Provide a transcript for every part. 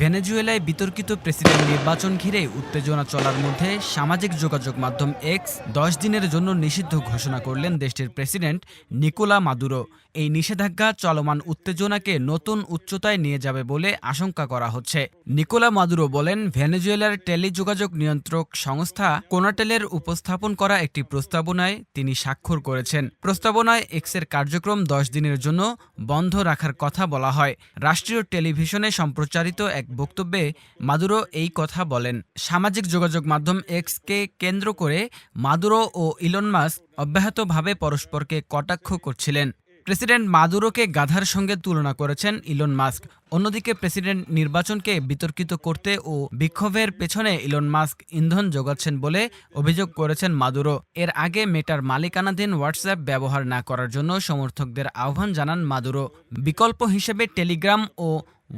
ভেনেজুয়েলায় বিতর্কিত প্রেসিডেন্ট নির্বাচন ঘিরে উত্তেজনা চলার মধ্যে সামাজিক যোগাযোগ মাধ্যম এক্স ১০ দিনের জন্য নিষিদ্ধ ঘোষণা করলেন দেশটির প্রেসিডেন্ট নিকোলা মাদুরো। এই নিষেধাজ্ঞা চলমান উত্তেজনাকে নতুন উচ্চতায় নিয়ে যাবে বলে আশঙ্কা করা হচ্ছে। নিকোলা মাদুরো বলেন, ভেনেজুয়েলার টেলিযোগাযোগ নিয়ন্ত্রক সংস্থা কোনাটেলের উপস্থাপন করা একটি প্রস্তাবনায় তিনি স্বাক্ষর করেছেন। প্রস্তাবনায় এক্সের কার্যক্রম ১০ দিনের জন্য বন্ধ রাখার কথা বলা হয়। রাষ্ট্রীয় টেলিভিশনে সম্প্রচারিত এক বক্তব্যে মাদুরো এই কথা বলেন। সামাজিক যোগাযোগ মাধ্যম এক্সকে কেন্দ্র করে মাদুরো ও ইলন মাস্ক অব্যাহতভাবে পরস্পরকে কটাক্ষ করছিলেন। প্রেসিডেন্ট মাদুরোকে গাধার সঙ্গে তুলনা করেছেন ইলন মাস্ক। অন্যদিকে প্রেসিডেন্ট নির্বাচনকে বিতর্কিত করতে ও বিক্ষোভের পেছনে ইলন মাস্ক ইন্ধন যোগাচ্ছেন বলে অভিযোগ করেছেন মাদুরো। এর আগে মেটার মালিকানাধীন হোয়াটসঅ্যাপ ব্যবহার না করার জন্য সমর্থকদের আহ্বান জানান মাদুরো। বিকল্প হিসেবে টেলিগ্রাম ও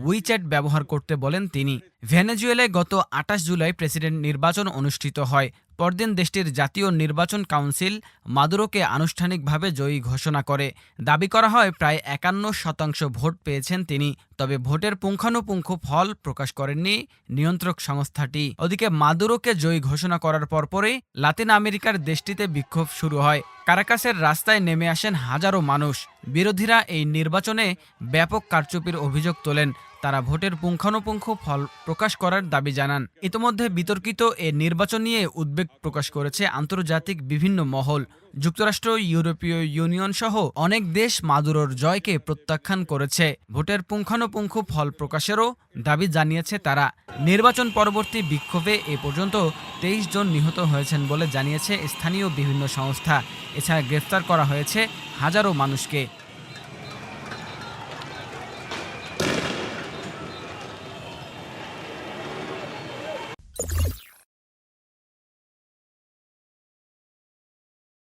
উইচ্যাট ব্যবহার করতে বলেন তিনি। ভেনেজুয়েলায় গত ২৮ জুলাই প্রেসিডেন্ট নির্বাচন অনুষ্ঠিত হয়। পরদিন দেশটির জাতীয় নির্বাচন কাউন্সিল মাদুরোকে আনুষ্ঠানিকভাবে জয়ী ঘোষণা করে। দাবি করা হয় প্রায় ৫১% ভোট পেয়েছেন তিনি। তবে ভোটের পুঙ্খানুপুঙ্খ ফল প্রকাশ করেননি নিয়ন্ত্রক সংস্থাটি। ওদিকে মাদুরোকে জয়ী ঘোষণা করার পরপরই লাতিন আমেরিকার দেশটিতে বিক্ষোভ শুরু হয়। কারাকাসের রাস্তায় নেমে আসেন হাজারো মানুষ। বিরোধীরা এই নির্বাচনে ব্যাপক কারচুপির অভিযোগ তোলেন। তারা ভোটের পুঙ্খানুপুঙ্খ ফল প্রকাশ করার দাবি জানান। ইতোমধ্যে বিতর্কিত এ নির্বাচন নিয়ে উদ্বেগ প্রকাশ করেছে আন্তর্জাতিক বিভিন্ন মহল। যুক্তরাষ্ট্র, ইউরোপীয় ইউনিয়ন সহ অনেক দেশ মাদুরোর জয়কে প্রত্যাখ্যান করেছে। ভোটের পুঙ্খানুপুঙ্খ ফল প্রকাশেরও দাবি জানিয়েছে তারা। নির্বাচন পরবর্তী বিক্ষোভে এ পর্যন্ত ২৩ জন নিহত হয়েছেন বলে জানিয়েছে স্থানীয় বিভিন্ন সংস্থা। এছাড়া গ্রেফতার করা হয়েছে হাজারো মানুষকে।